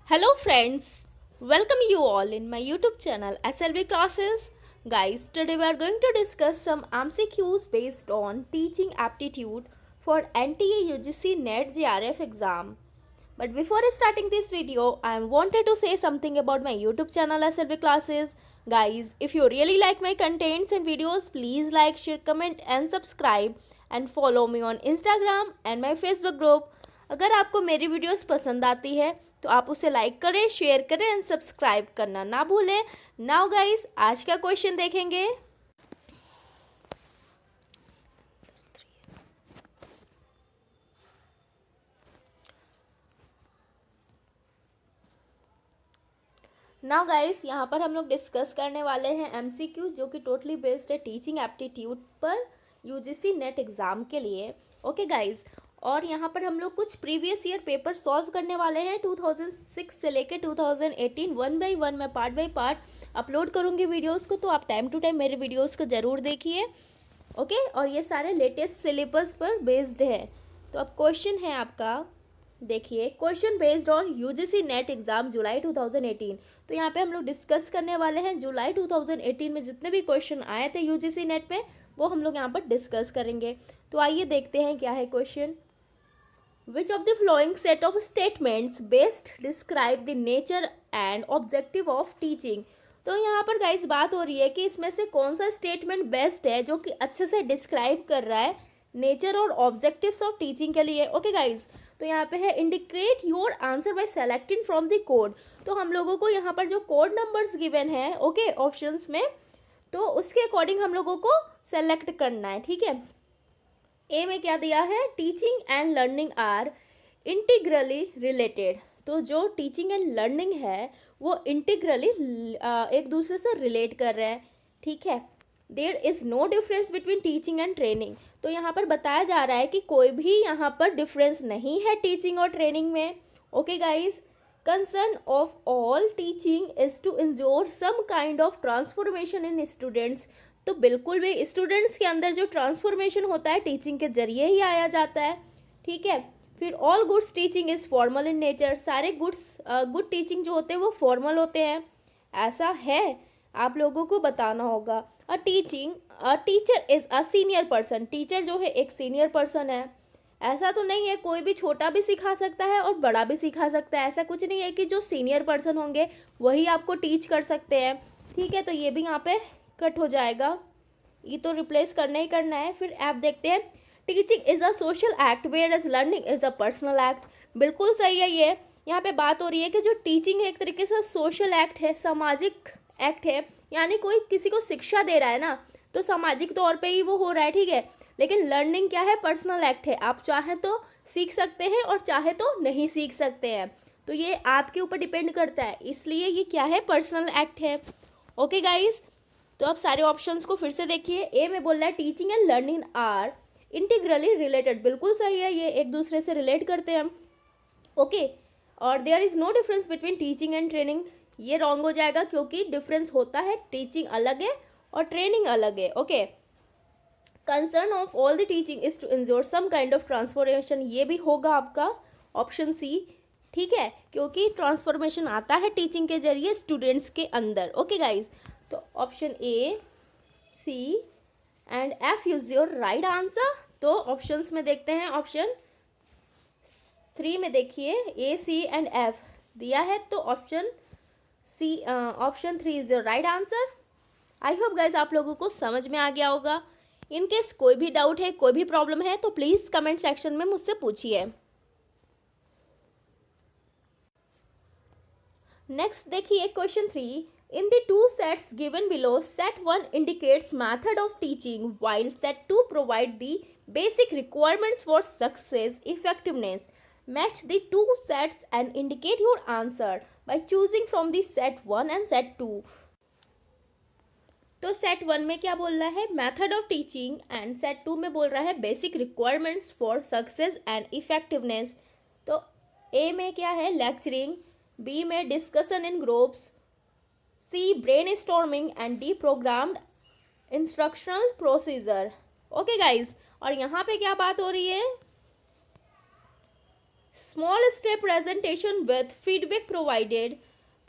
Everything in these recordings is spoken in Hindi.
Hello friends, welcome you all in my YouTube channel SLB classes. Guys, today we are going to discuss some MCQs based on teaching aptitude for NTA UGC NET JRF exam. But before starting this video, I wanted to say something about my YouTube channel SLB classes. Guys, if you really like my contents and videos, please like, share, comment and subscribe and follow me on Instagram and my Facebook group. अगर आपको मेरी वीडियोस पसंद आती है तो आप उसे लाइक करें, शेयर करें एंड सब्सक्राइब करना ना भूलें. नाउ गाइस, आज का क्वेश्चन देखेंगे. नाउ गाइस, यहाँ पर हम लोग डिस्कस करने वाले हैं एमसीक्यू जो कि टोटली बेस्ड है टीचिंग एप्टीट्यूड पर यूजीसी नेट एग्ज़ाम के लिए. ओके गाइस, और यहाँ पर हम लोग कुछ प्रीवियस ईयर पेपर सॉल्व करने वाले हैं 2006 से लेकर 2018 वन बाय वन. मैं पार्ट बाय पार्ट अपलोड करूँगी वीडियोस को, तो आप टाइम टू टाइम मेरे वीडियोस को ज़रूर देखिए. ओके, और ये सारे लेटेस्ट सिलेबस पर बेस्ड है. तो अब क्वेश्चन है आपका, देखिए, question based on UGC NET exam July 2018. तो यहाँ पे हम लोग डिस्कस करने वाले हैं जुलाई 2018 में जितने भी क्वेश्चन आए थे यूजीसी नेट में, वो हम लोग यहाँ पर डिस्कस करेंगे. तो आइए देखते हैं क्या है question. Which of the following set of statements best describe the nature and objective of teaching? तो यहाँ पर गाइस बात हो रही है कि इसमें से कौन सा स्टेटमेंट बेस्ट है जो कि अच्छे से डिस्क्राइब कर रहा है नेचर और ऑब्जेक्टिव्स ऑफ टीचिंग के लिए. ओके गाइस, तो यहाँ पे है indicate your answer by selecting from the code. तो हम लोगों को यहाँ पर जो कोड नंबर्स गिवन है ओके ऑप्शंस में, तो उसके अकॉर्डिंग हम लोगों को सेलेक्ट करना है. ठीक है, ए में क्या दिया है, teaching and learning are integrally related. तो जो टीचिंग एंड लर्निंग है वो इंटीग्रली एक दूसरे से रिलेट कर रहे हैं. ठीक है, there is no difference between teaching and training. तो यहाँ पर बताया जा रहा है कि कोई भी यहाँ पर डिफरेंस नहीं है टीचिंग और ट्रेनिंग में. Okay guys, concern of all teaching is to ensure some kind of transformation in students. तो बिल्कुल भी स्टूडेंट्स के अंदर जो ट्रांसफॉर्मेशन होता है टीचिंग के जरिए ही आया जाता है. ठीक है, फिर all goods teaching is formal in nature. सारे गुड टीचिंग जो होते हैं वो फॉर्मल होते हैं. ऐसा है, आप लोगों को बताना होगा. A teacher is a senior person. Teacher जो है एक सीनियर पर्सन है. ऐसा तो नहीं है, कोई भी छोटा भी सिखा सकता है और बड़ा भी सिखा सकता है. ऐसा कुछ नहीं है कि जो सीनियर पर्सन होंगे वही आपको टीच कर सकते हैं. ठीक है, तो ये भी यहाँ पे कट हो जाएगा, ये तो रिप्लेस करना ही करना है. फिर आप देखते हैं, teaching is a social act whereas learning is a personal act. बिल्कुल सही है. ये यहाँ पे बात हो रही है कि जो टीचिंग है एक तरीके से सोशल एक्ट है, सामाजिक एक्ट है. यानी कोई किसी को शिक्षा दे रहा है ना, तो सामाजिक तौर पे ही वो हो रहा है. ठीक है, लेकिन लर्निंग क्या है, पर्सनल एक्ट है. आप चाहें तो सीख सकते हैं और चाहे तो नहीं सीख सकते हैं. तो ये आपके ऊपर डिपेंड करता है, इसलिए ये क्या है, पर्सनल एक्ट है. ओके गाइज, तो अब सारे ऑप्शंस को फिर से देखिए. ए में बोल रहा है teaching and learning are integrally related. बिल्कुल सही है, ये एक दूसरे से रिलेट करते हैं. ओके, और there is no difference between teaching and training. ये रॉन्ग हो जाएगा क्योंकि डिफरेंस होता है, टीचिंग अलग है और ट्रेनिंग अलग है. Okay, concern of all the teaching is to ensure some kind of transformation. ये भी होगा आपका ऑप्शन सी. ठीक है, क्योंकि ट्रांसफॉर्मेशन आता है टीचिंग के जरिए स्टूडेंट्स के अंदर. ओके गाइज, तो option A, C and F is your right answer. तो ऑप्शंस में देखते हैं, ऑप्शन 3 में देखिए ए, सी एंड एफ दिया है, तो option 3 is your right answer. I hope guys आप लोगों को समझ में आ गया होगा. इन केस कोई भी डाउट है, कोई भी प्रॉब्लम है, तो प्लीज़ कमेंट सेक्शन में मुझसे पूछिए. नेक्स्ट देखिए question 3. In the two sets given below, set 1 indicates method of teaching while set 2 provide the basic requirements for success effectiveness. Match the two sets and indicate your answer by choosing from the set 1 and set 2. तो सेट 1 में क्या बोल रहा है, method of teaching, and set 2 में बोल रहा है basic requirements for success and effectiveness. तो ए में क्या है, लेक्चरिंग, बी में discussion in groups, C brainstorming and D programmed instructional procedure. Okay guys, और यहाँ पे क्या बात हो रही है, Small step presentation with feedback provided,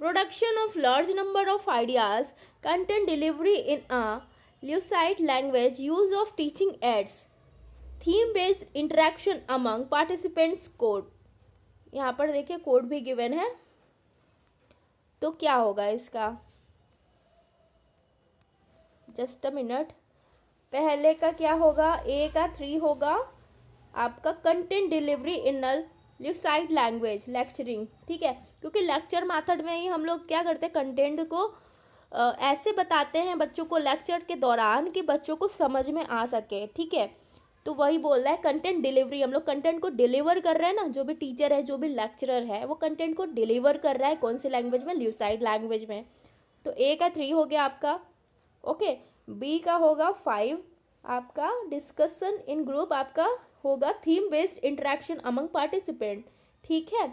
production of large number of ideas, content delivery in a lucid language, use of teaching aids, theme based interaction among participants code. यहाँ पर देखिए कोड भी गिवन है, तो क्या होगा इसका, जस्ट अ मिनट। पहले का क्या होगा, ए का 3 होगा आपका कंटेंट डिलीवरी इन अ ल्यूसाइड लैंग्वेज, लेक्चरिंग, ठीक है, क्योंकि लेक्चर मेथड में ही हम लोग क्या करते हैं, कंटेंट को ऐसे बताते हैं बच्चों को लेक्चर के दौरान कि बच्चों को समझ में आ सके, ठीक है। तो वही बोल रहा है कंटेंट डिलीवरी, हम लोग कंटेंट को डिलीवर कर रहे हैं ना, जो भी टीचर है जो भी लेक्चरर है वो कंटेंट को डिलीवर कर रहा है कौन सी लैंग्वेज में, ल्यूसाइड लैंग्वेज में। तो ए का 3 हो गया आपका, ओके। बी का होगा 5 आपका, डिस्कशन इन ग्रुप आपका होगा theme based interaction among participant, ठीक है,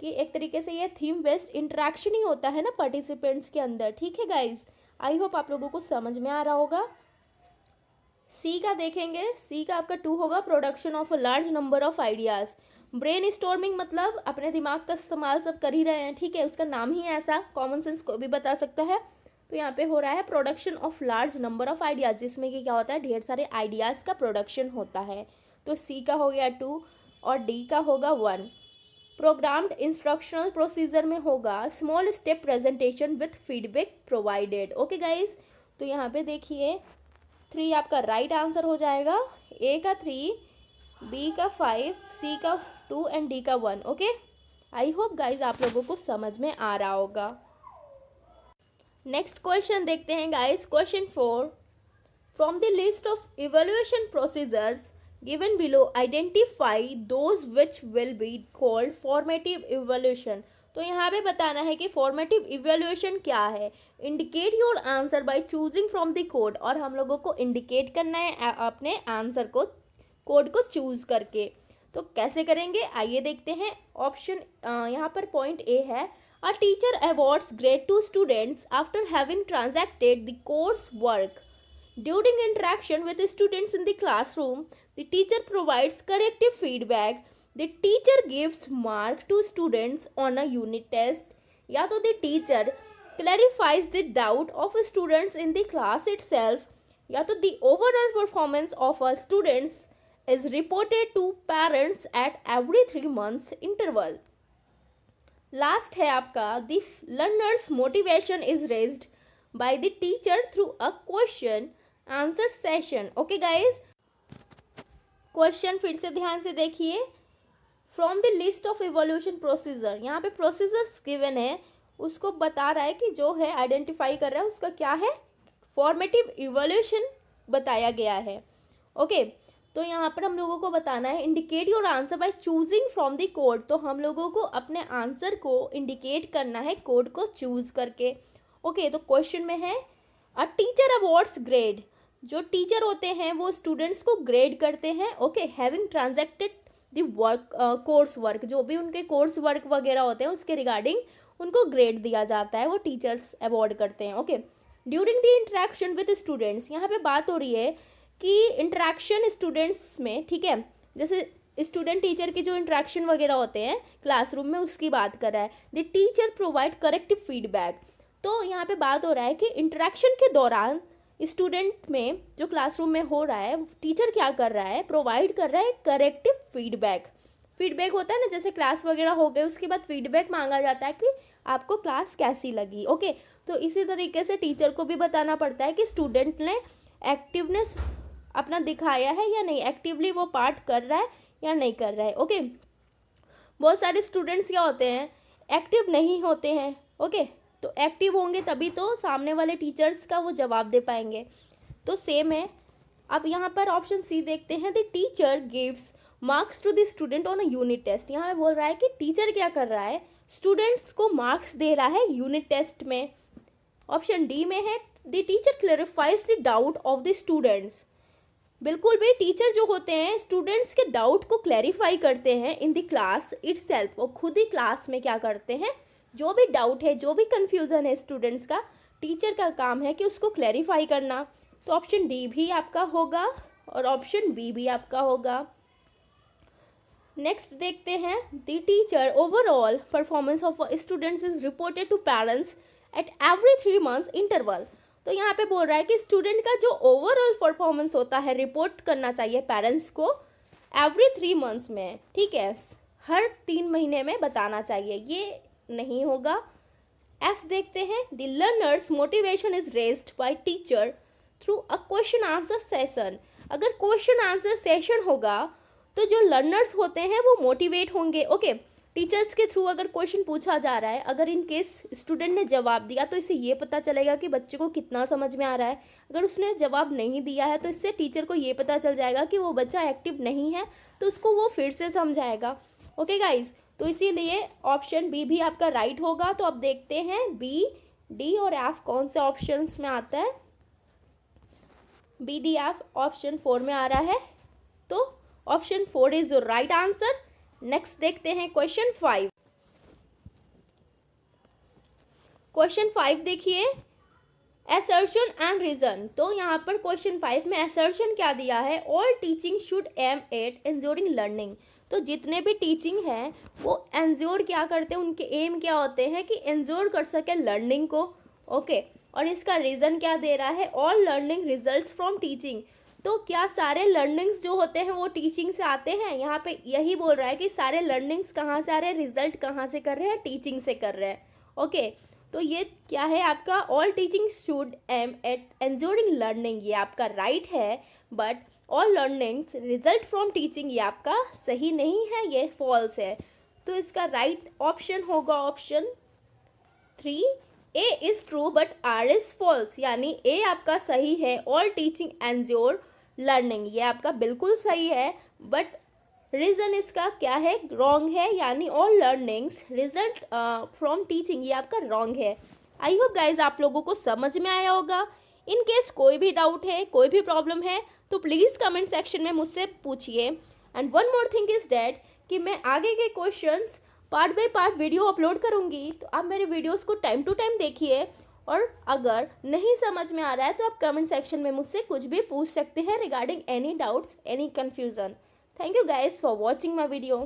कि एक तरीके से ये थीम बेस्ड इंटरेक्शन ही होता है ना पार्टिसिपेंट्स के अंदर, ठीक है गाइज। आई होप आप लोगों को समझ में आ रहा होगा। सी का देखेंगे, सी का आपका 2 होगा, production of a large number of ideas, brain storming मतलब अपने दिमाग का इस्तेमाल सब कर ही रहे हैं, ठीक है, उसका नाम ही ऐसा, कॉमन सेंस को भी बता सकता है। तो यहाँ पे हो रहा है production of large number of ideas, जिसमें कि क्या होता है, ढेर सारे आइडियाज़ का प्रोडक्शन होता है। तो सी का हो गया 2 और डी का होगा 1। प्रोग्राम्ड इंस्ट्रक्शनल प्रोसीजर में होगा small step presentation with feedback provided, okay guys. तो यहाँ पे देखिए 3 आपका राइट आंसर हो जाएगा, ए का 3, बी का 5, सी का 2 एंड डी का 1, ओके। आई होप गाइज आप लोगों को समझ में आ रहा होगा। नेक्स्ट क्वेश्चन देखते हैं guys, question 4, from the list of evaluation procedures given below identify those which will be called formative evaluation. तो यहाँ पे बताना है कि फॉर्मेटिव इवैल्यूएशन क्या है। Indicate your answer by choosing from the code, और हम लोगों को इंडिकेट करना है अपने आंसर को कोड को चूज करके। तो कैसे करेंगे आइए देखते हैं। ऑप्शन यहाँ पर पॉइंट ए है, a teacher awards grade two students after having transacted the course work during interaction with students in the classroom, the teacher provides corrective feedback, the teacher gives mark to students on a unit test, या तो the teacher clarifies the doubt of students in the class itself, या तो the overall performance of a students is reported to parents at every 3 months interval. Last है आपका, the learner's motivation is raised by the teacher through a question answer session, okay guys। Question फिर से ध्यान से देखिए, from the list of evolution procedure, यहाँ पे प्रोसीजर्स गिवन है, उसको बता रहा है कि जो है आइडेंटिफाई कर रहा है उसका क्या है, फॉर्मेटिव इवोल्यूशन बताया गया है, ओके। तो यहाँ पर हम लोगों को बताना है indicate your answer by choosing from the code, तो हम लोगों को अपने आंसर को इंडिकेट करना है कोड को चूज करके, ओके। तो क्वेश्चन में है अ टीचर अवॉर्ड्स ग्रेड, जो टीचर होते हैं वो स्टूडेंट्स को ग्रेड करते हैं, okay, having transacted the work course work, जो भी उनके कोर्स वर्क वगैरह होते हैं उसके रिगार्डिंग उनको ग्रेड दिया जाता है, वो टीचर्स अवॉर्ड करते हैं, okay. During the interaction with students, यहाँ पे बात हो रही है कि इंटरेक्शन स्टूडेंट्स में, ठीक है, जैसे स्टूडेंट टीचर की जो इंटरेक्शन वगैरह होते हैं क्लासरूम में उसकी बात कर रहा है। The teacher provide corrective feedback, तो यहाँ पे बात हो रहा है कि इंटरेक्शन के दौरान स्टूडेंट में जो क्लासरूम में हो रहा है टीचर क्या कर रहा है, प्रोवाइड कर रहा है करेक्टिव फीडबैक। फीडबैक होता है ना, जैसे क्लास वगैरह हो गए उसके बाद फीडबैक मांगा जाता है कि आपको क्लास कैसी लगी, ओके। तो इसी तरीके से टीचर को भी बताना पड़ता है कि स्टूडेंट ने एक्टिवनेस अपना दिखाया है या नहीं, एक्टिवली वो पार्ट कर रहा है या नहीं कर रहा है, ओके। बहुत सारे स्टूडेंट्स क्या होते हैं, एक्टिव नहीं होते हैं, ओके। तो एक्टिव होंगे तभी तो सामने वाले टीचर्स का वो जवाब दे पाएंगे, तो सेम है। अब यहाँ पर ऑप्शन सी देखते हैं, the teacher gives marks to the student on a unit test, यहाँ पे बोल रहा है कि टीचर क्या कर रहा है, स्टूडेंट्स को मार्क्स दे रहा है यूनिट टेस्ट में। ऑप्शन डी में है, the teacher clarifies the doubt of the students, बिल्कुल भी टीचर जो होते हैं स्टूडेंट्स के डाउट को क्लैरिफाई करते हैं इन द क्लास इटसेल्फ, वो खुद ही क्लास में क्या करते हैं, जो भी डाउट है जो भी कंफ्यूजन है स्टूडेंट्स का, टीचर का काम है कि उसको क्लैरिफाई करना। तो ऑप्शन डी भी आपका होगा और ऑप्शन बी भी आपका होगा। नेक्स्ट देखते हैं, the teacher overall performance of students is reported to parents at every 3 months interval. तो यहाँ पे बोल रहा है कि स्टूडेंट का जो ओवरऑल परफॉर्मेंस होता है रिपोर्ट करना चाहिए पेरेंट्स को एवरी 3 months में, ठीक है, हर 3 महीने में बताना चाहिए, ये नहीं होगा। एफ देखते हैं, the learners motivation is raised bye teacher through a question answer session. अगर क्वेश्चन आंसर सेशन होगा तो जो लर्नर्स होते हैं वो मोटिवेट होंगे। ओके, टीचर्स के थ्रू अगर क्वेश्चन पूछा जा रहा है, अगर इन केस स्टूडेंट ने जवाब दिया तो इससे ये पता चलेगा कि बच्चे को कितना समझ में आ रहा है। अगर उसने जवाब नहीं दिया है तो इससे टीचर को ये पता चल जाएगा कि वो बच्चा एक्टिव नहीं है, तो उसको वो फिर से समझाएगा। ओके गाइज, तो इसीलिए ऑप्शन बी भी आपका राइट होगा। तो अब देखते हैं बी, डी और एफ कौन से ऑप्शंस में आता है। बी, डी, एफ ऑप्शन 4 में आ रहा है, तो option 4 is your right answer. Next देखते हैं क्वेश्चन 5। क्वेश्चन 5 देखिए, असर्शन एंड रीजन। तो यहाँ पर क्वेश्चन 5 में असर्शन क्या दिया है, all teaching should aim at ensuring learning. तो जितने भी टीचिंग हैं वो एंश्योर क्या करते हैं, उनके एम क्या होते हैं कि एंश्योर कर सके लर्निंग को। ओके, और इसका रीज़न क्या दे रहा है, all learning results from teaching. तो क्या सारे लर्निंग्स जो होते हैं वो टीचिंग से आते हैं, यहाँ पे यही बोल रहा है कि सारे लर्निंग्स कहाँ से आ रहे हैं, रिजल्ट कहाँ से कर रहे हैं, टीचिंग से कर रहे हैं। ओके, तो ये क्या है आपका, all teaching should aim at ensuring learning, ये आपका राइट है। But all learnings result from teaching ये आपका सही नहीं है, ये फॉल्स है। तो इसका राइट ऑप्शन होगा option 3, A is true but R is false, यानी ए आपका सही है, ऑल टीचिंग एंश्योर लर्निंग ये आपका बिल्कुल सही है, बट रीजन इसका क्या है, रॉन्ग है, यानी all learnings result from teaching ये आपका रॉन्ग है। आई होप गाइज आप लोगों को समझ में आया होगा। इन केस कोई भी डाउट है, कोई भी प्रॉब्लम है, तो प्लीज़ कमेंट सेक्शन में मुझसे पूछिए। And one more thing is that कि मैं आगे के questions part by part video upload करूँगी, तो आप मेरे वीडियोस को टाइम टू टाइम देखिए। और अगर नहीं समझ में आ रहा है तो आप कमेंट सेक्शन में मुझसे कुछ भी पूछ सकते हैं regarding any doubts, any confusion. Thank you guys for watching my video.